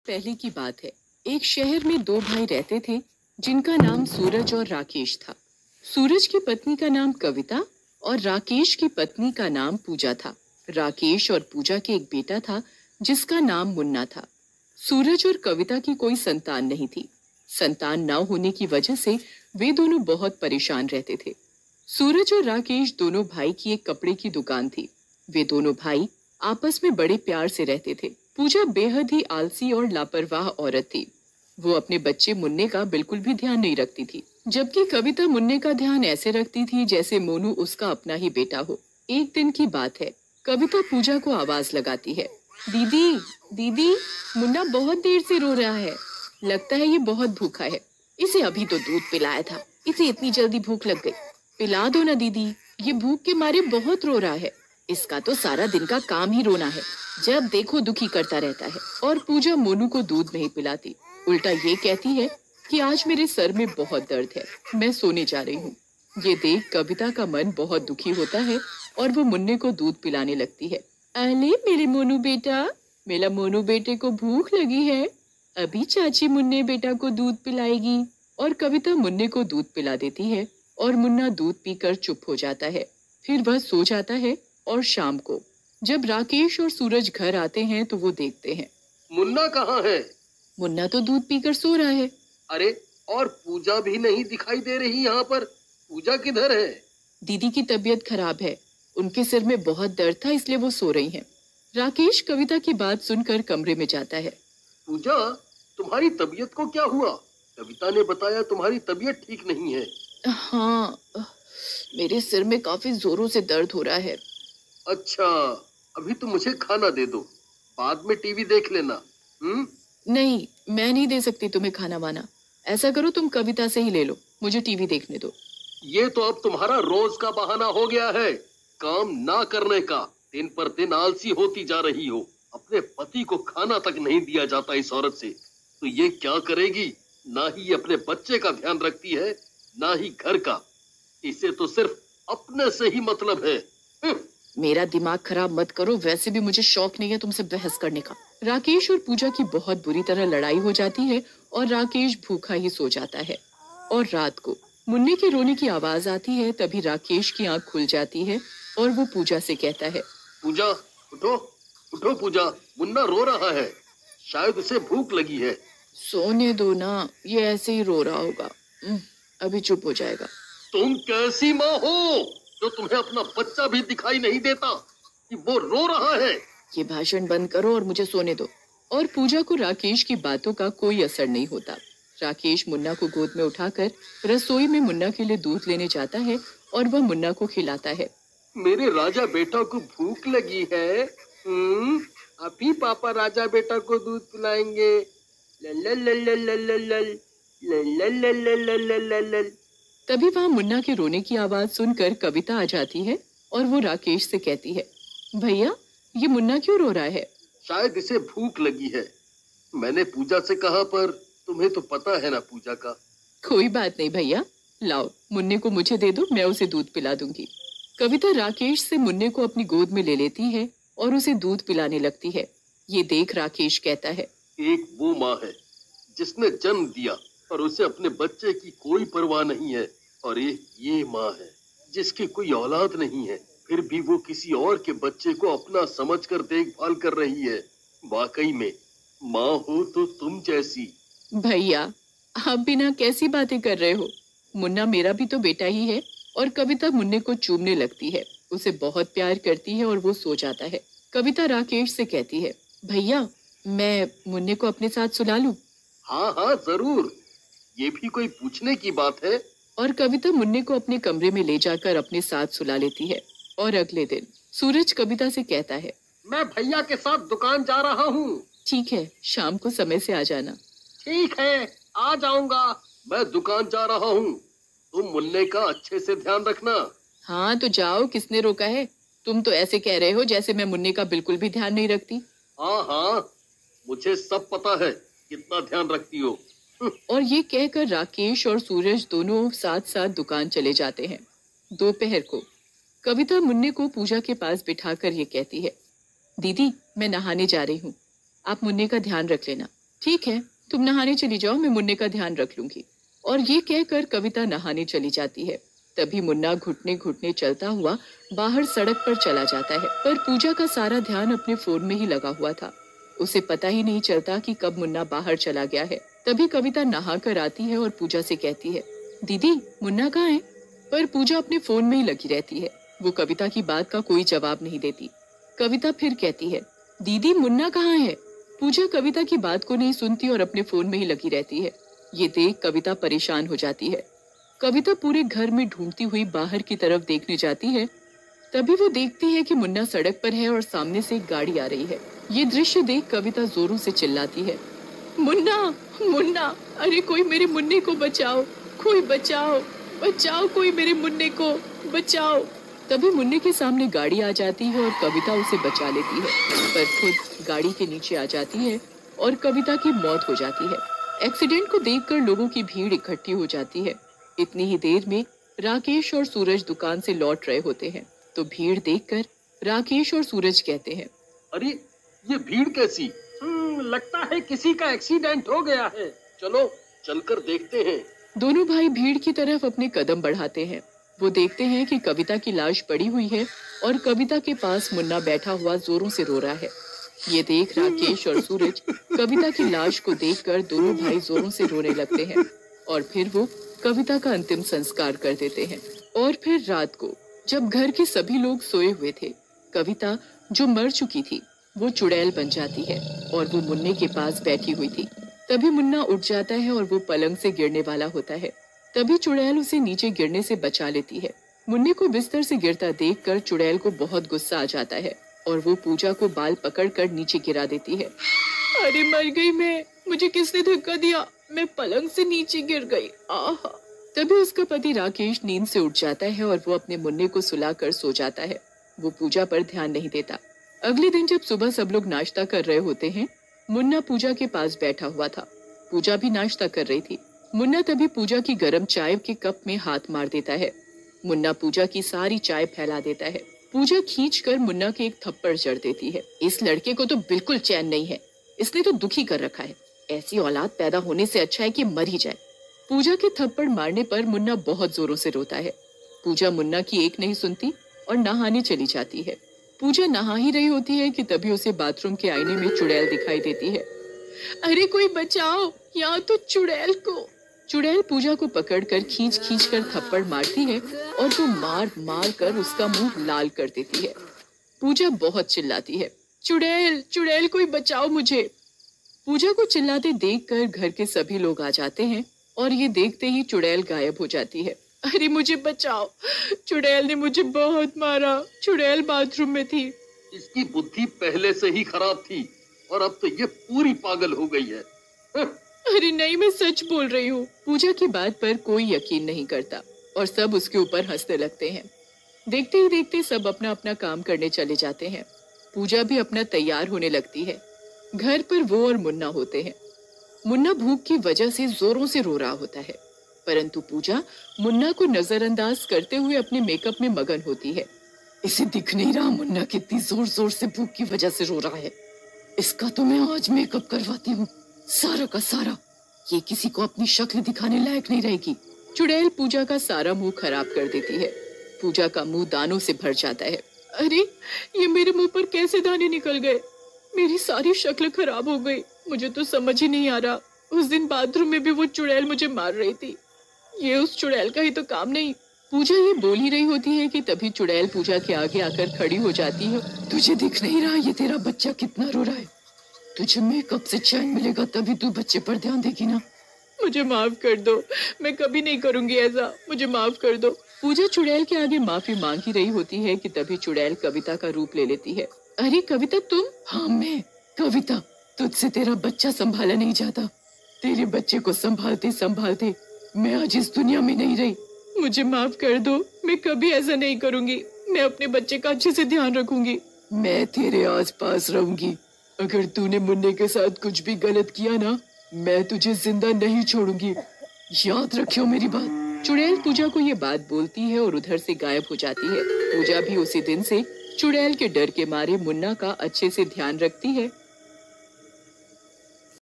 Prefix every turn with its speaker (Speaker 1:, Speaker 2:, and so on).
Speaker 1: पहले की बात है। एक शहर में दो भाई रहते थे जिनका नाम सूरज और राकेश था। सूरज की पत्नी का नाम कविता और राकेश की पत्नी का नाम पूजा था। राकेश और पूजा के एक बेटा था जिसका नाम मुन्ना था। सूरज और कविता की कोई संतान नहीं थी। संतान न होने की वजह से वे दोनों बहुत परेशान रहते थे। सूरज और राकेश दोनों भाई की एक कपड़े की दुकान थी। वे दोनों भाई आपस में बड़े प्यार से रहते थे। पूजा बेहद ही आलसी और लापरवाह औरत थी। वो अपने बच्चे मुन्ने का बिल्कुल भी ध्यान नहीं रखती थी, जबकि कविता मुन्ने का ध्यान ऐसे रखती थी जैसे मोनू उसका अपना ही बेटा हो। एक दिन की बात है, कविता पूजा को आवाज लगाती है, दीदी दीदी, मुन्ना बहुत देर से रो रहा है। लगता है ये बहुत भूखा है। इसे अभी तो दूध पिलाया था, इसे इतनी जल्दी भूख लग गई। पिला दो ना दीदी, ये भूख के मारे बहुत रो रहा है। इसका तो सारा दिन का काम ही रोना है, जब देखो दुखी करता रहता है। और पूजा मोनू को दूध नहीं पिलाती, उल्टा ये कहती है कि आज मेरे सर में बहुत दर्द है, मैं सोने जा रही हूँ। ये देख कविता का मन बहुत दुखी होता है और वो मुन्ने को दूध पिलाने लगती है। अले मेरे मोनू बेटा, मेरा मोनू बेटे को भूख लगी है, अभी चाची मुन्ने बेटा को दूध पिलाएगी। और कविता मुन्ने को दूध पिला देती है और मुन्ना दूध पीकर चुप हो जाता है। फिर वह सो जाता है। और शाम को जब राकेश और सूरज घर आते हैं तो वो देखते हैं,
Speaker 2: मुन्ना कहाँ है?
Speaker 1: मुन्ना तो दूध पीकर सो रहा है।
Speaker 2: अरे, और पूजा भी नहीं दिखाई दे रही यहाँ पर। पूजा किधर है?
Speaker 1: दीदी की तबीयत खराब है, उनके सिर में बहुत दर्द था इसलिए वो सो रही हैं। राकेश कविता की बात सुनकर कमरे में जाता है।
Speaker 2: पूजा, तुम्हारी तबीयत को क्या हुआ? कविता ने बताया तुम्हारी तबीयत ठीक नहीं है।
Speaker 1: हाँ, मेरे सिर में काफी जोरों से दर्द हो रहा है।
Speaker 2: अच्छा, अभी तो मुझे खाना दे दो, बाद में टीवी देख लेना।
Speaker 1: नहीं, मैं नहीं दे सकती तुम्हें खाना वाना। ऐसा करो, तुम कविता से ही ले लो, मुझे टीवी देखने दो।
Speaker 2: ये तो अब तुम्हारा रोज का बहाना हो गया है, काम ना करने का। दिन पर दिन आलसी होती जा रही हो। अपने पति को खाना तक नहीं दिया जाता इस औरत से, तो ये क्या करेगी? ना ही अपने बच्चे का ध्यान रखती है, ना ही घर का। इसे तो सिर्फ अपने से ही मतलब है।
Speaker 1: मेरा दिमाग खराब मत करो, वैसे भी मुझे शौक नहीं है तुमसे बहस करने का। राकेश और पूजा की बहुत बुरी तरह लड़ाई हो जाती है और राकेश भूखा ही सो जाता है। और रात को मुन्ने के रोने की आवाज आती है। तभी राकेश की आंख खुल जाती है और वो पूजा से कहता है,
Speaker 2: पूजा, उठो उठो पूजा, मुन्ना रो रहा है, शायद उसे भूख लगी है।
Speaker 1: सोने दो ना, ये ऐसे ही रो रहा होगा, अभी चुप हो जाएगा।
Speaker 2: तुम कैसी माँ हो जो तुम्हें अपना बच्चा भी दिखाई नहीं देता कि वो रो रहा है?
Speaker 1: ये भाषण बंद करो और मुझे सोने दो। और पूजा को राकेश की बातों का कोई असर नहीं होता। राकेश मुन्ना को गोद में उठाकर रसोई में मुन्ना के लिए दूध लेने जाता है और वह मुन्ना को खिलाता है।
Speaker 2: मेरे राजा बेटा को भूख लगी है, अभी पापा राजा बेटा को दूध पिलाएंगे।
Speaker 1: तभी वहाँ मुन्ना के रोने की आवाज सुनकर कविता आ जाती है और वो राकेश से कहती है, भैया ये मुन्ना क्यों रो रहा है?
Speaker 2: शायद इसे भूख लगी है। मैंने पूजा से कहा, पर तुम्हें तो पता है ना पूजा का।
Speaker 1: कोई बात नहीं भैया, लाओ मुन्ने को मुझे दे दो, मैं उसे दूध पिला दूंगी। कविता राकेश से मुन्ने को अपनी गोद में ले लेती है और उसे दूध पिलाने लगती है। ये देख राकेश कहता है,
Speaker 2: एक वो माँ है जिसने जन्म दिया और उसे अपने बच्चे की कोई परवाह नहीं है, और एक ये माँ है जिसकी कोई औलाद नहीं है, फिर भी वो किसी और के बच्चे को अपना समझकर देखभाल कर रही है। वाकई में माँ हो तो तुम जैसी।
Speaker 1: भैया आप बिना कैसी बातें कर रहे हो? मुन्ना मेरा भी तो बेटा ही है। और कविता मुन्ने को चूमने लगती है, उसे बहुत प्यार करती है और वो सो जाता है। कविता राकेश से कहती है, भैया मैं मुन्ने को अपने साथ सुला लूं?
Speaker 2: हाँ हाँ जरूर, ये भी कोई पूछने की बात है।
Speaker 1: और कविता मुन्ने को अपने कमरे में ले जाकर अपने साथ सुला लेती है। और अगले दिन सूरज कविता से कहता है,
Speaker 2: मैं भैया के साथ दुकान जा रहा हूँ।
Speaker 1: ठीक है, शाम को समय से आ जाना।
Speaker 2: ठीक है, आ जाऊंगा। मैं दुकान जा रहा हूँ, तुम मुन्ने का अच्छे से ध्यान रखना।
Speaker 1: हाँ तो जाओ, किसने रोका है? तुम तो ऐसे कह रहे हो जैसे मैं मुन्ने का बिल्कुल भी ध्यान नहीं रखती।
Speaker 2: हाँ हाँ, मुझे सब पता है कितना ध्यान रखती हो।
Speaker 1: और ये कहकर राकेश और सूरज दोनों साथ साथ दुकान चले जाते हैं। दोपहर को कविता मुन्ने को पूजा के पास बिठाकर ये कहती है, दीदी मैं नहाने जा रही हूँ, आप मुन्ने का ध्यान रख लेना। ठीक है, तुम नहाने चली जाओ, मैं मुन्ने का ध्यान रख लूंगी। और ये कहकर कविता नहाने चली जाती है। तभी मुन्ना घुटने घुटने चलता हुआ बाहर सड़क पर चला जाता है, पर पूजा का सारा ध्यान अपने फोन में ही लगा हुआ था। उसे पता ही नहीं चलता कि कब मुन्ना बाहर चला गया है। तभी कविता नहा कर आती है और पूजा से कहती है, दीदी मुन्ना कहाँ है? पर पूजा अपने फोन में ही लगी रहती है। वो कविता की बात का कोई जवाब नहीं देती। कविता फिर कहती है, दीदी मुन्ना कहाँ है? पूजा कविता की बात को नहीं सुनती और अपने फोन में ही लगी रहती है। ये देख कविता परेशान हो जाती है। कविता पूरे घर में ढूंढती हुई बाहर की तरफ देखने जाती है। तभी वो देखती है कि मुन्ना सड़क पर है और सामने से एक गाड़ी आ रही है। ये दृश्य देख कविता जोरों से चिल्लाती है, मुन्ना मुन्ना, अरे कोई मेरे मुन्ने को बचाओ, कोई बचाओ, बचाओ, कोई मेरे मुन्ने को बचाओ। तभी मुन्ने के सामने गाड़ी आ जाती है और कविता उसे बचा लेती है, पर खुद गाड़ी के नीचे आ जाती है और कविता की मौत हो जाती है। एक्सीडेंट को देखकर लोगों की भीड़ इकट्ठी हो जाती है। इतनी ही देर में राकेश और सूरज दुकान से लौट रहे होते हैं, तो भीड़ देखकर राकेश और सूरज कहते हैं,
Speaker 2: अरे ये भीड़ कैसी?
Speaker 3: लगता है किसी का एक्सीडेंट हो गया है।
Speaker 2: चलो चलकर देखते हैं।
Speaker 1: दोनों भाई भीड़ की तरफ अपने कदम बढ़ाते हैं। वो देखते हैं कि कविता की लाश पड़ी हुई है और कविता के पास मुन्ना बैठा हुआ जोरों से रो रहा है। ये देख राकेश और सूरज कविता की लाश को देखकर दोनों भाई जोरों से रोने लगते हैं और फिर वो कविता का अंतिम संस्कार कर देते हैं। और फिर रात को जब घर के सभी लोग सोए हुए थे, कविता जो मर चुकी थी वो चुड़ैल बन जाती है और वो मुन्ने के पास बैठी हुई थी। तभी मुन्ना उठ जाता है और वो पलंग से गिरने वाला होता है। तभी चुड़ैल उसे नीचे गिरने से बचा लेती है। मुन्ने को बिस्तर से गिरता देखकर चुड़ैल को बहुत गुस्सा आ जाता है और वो पूजा को बाल पकड़कर नीचे गिरा देती है। अरे मर गई मैं, मुझे किसने धक्का दिया? मैं पलंग से नीचे गिर गई। आहा। तभी उसका पति राकेश नींद से उठ जाता है और वो अपने मुन्ने को सुलाकर सो जाता है। वो पूजा पर ध्यान नहीं देता। अगले दिन जब सुबह सब लोग नाश्ता कर रहे होते हैं, मुन्ना पूजा के पास बैठा हुआ था। पूजा भी नाश्ता कर रही थी। मुन्ना तभी पूजा की गर्म चाय के कप में हाथ मार देता है। मुन्ना पूजा की सारी चाय फैला देता है। पूजा खींचकर मुन्ना के एक थप्पड़ जड़ देती है। इस लड़के को तो बिल्कुल चैन नहीं है, इसने तो दुखी कर रखा है। ऐसी औलाद पैदा होने से अच्छा है कि मर ही जाए। पूजा के थप्पड़ मारने पर मुन्ना बहुत जोरों से रोता है। पूजा मुन्ना की एक नहीं सुनती और नहाने चली जाती है। पूजा नहा ही रही होती है कि तभी उसे बाथरूम के आईने में चुड़ैल दिखाई देती है। अरे कोई बचाओ, यहाँ तो चुड़ैल को। चुड़ैल पूजा को पकड़कर खींच खींच कर थप्पड़ मारती है और वो मार मार कर उसका मुंह लाल कर देती है। पूजा बहुत चिल्लाती है, चुड़ैल चुड़ैल कोई बचाओ मुझे। पूजा को चिल्लाते देखकर घर के सभी लोग आ जाते हैं और ये देखते ही चुड़ैल गायब हो जाती है। अरे मुझे बचाओ, चुड़ैल ने मुझे बहुत मारा। चुड़ैल बाथरूम में थी।
Speaker 2: इसकी बुद्धि पहले से ही खराब थी और अब तो ये पूरी पागल हो गई है।
Speaker 1: अरे नहीं, मैं सच बोल रही हूँ। पूजा की बात पर कोई यकीन नहीं करता और सब उसके ऊपर हंसने लगते हैं। देखते ही देखते सब अपना अपना काम करने चले जाते हैं। पूजा भी अपना तैयार होने लगती है। घर पर वो और मुन्ना होते हैं। मुन्ना भूख की वजह से जोरों से रो रहा होता है, परंतु पूजा मुन्ना को नजरअंदाज करते हुए अपने मेकअप में मगन होती है। इसे दिख नहीं रहा मुन्ना कितनी जोर जोर से भूख की वजह से रो रहा है। इसका तो मैं आज मेकअप करवाती हूँ, सारा का सारा। ये किसी को अपनी शक्ल दिखाने लायक नहीं रहेगी। चुड़ैल पूजा का सारा मुंह खराब कर देती है। पूजा का मुंह दानों से भर जाता है। अरे ये मेरे मुंह पर कैसे दाने निकल गए? मेरी सारी शक्ल खराब हो गई। मुझे तो समझ ही नहीं आ रहा। उस दिन बाथरूम में भी वो चुड़ैल मुझे मार रही थी। ये उस चुड़ैल का ही तो काम नहीं। पूजा ये बोल ही रही होती है कि तभी चुड़ैल पूजा के आगे आकर खड़ी हो जाती है। तुझे दिख नहीं रहा ये तेरा बच्चा कितना रो रहा है? तुझे मेकअप से चैन मिलेगा तभी तू बच्चे पर ध्यान देगी ना। मुझे माफ कर दो, मैं कभी नहीं करूंगी ऐसा, मुझे माफ कर दो। पूजा चुड़ैल के आगे माफी मांग ही रही होती है कि तभी चुड़ैल कविता का रूप ले लेती है। अरे कविता तुम? हाँ मैं कविता। तुझसे तेरा बच्चा संभाला नहीं जाता। तेरे बच्चे को संभालते संभालते मैं आज इस दुनिया में नहीं रही। मुझे माफ कर दो, मैं कभी ऐसा नहीं करूंगी। मैं अपने बच्चे का अच्छे से ध्यान रखूंगी। मैं तेरे आस पास रहूंगी। अगर तूने मुन्ने के साथ कुछ भी गलत किया ना, मैं तुझे जिंदा नहीं छोड़ूंगी। याद रखियो मेरी बात। चुड़ैल पूजा को ये बात बोलती है और उधर से गायब हो जाती है। पूजा भी उसी दिन से चुड़ैल के डर के मारे मुन्ना का अच्छे से ध्यान रखती है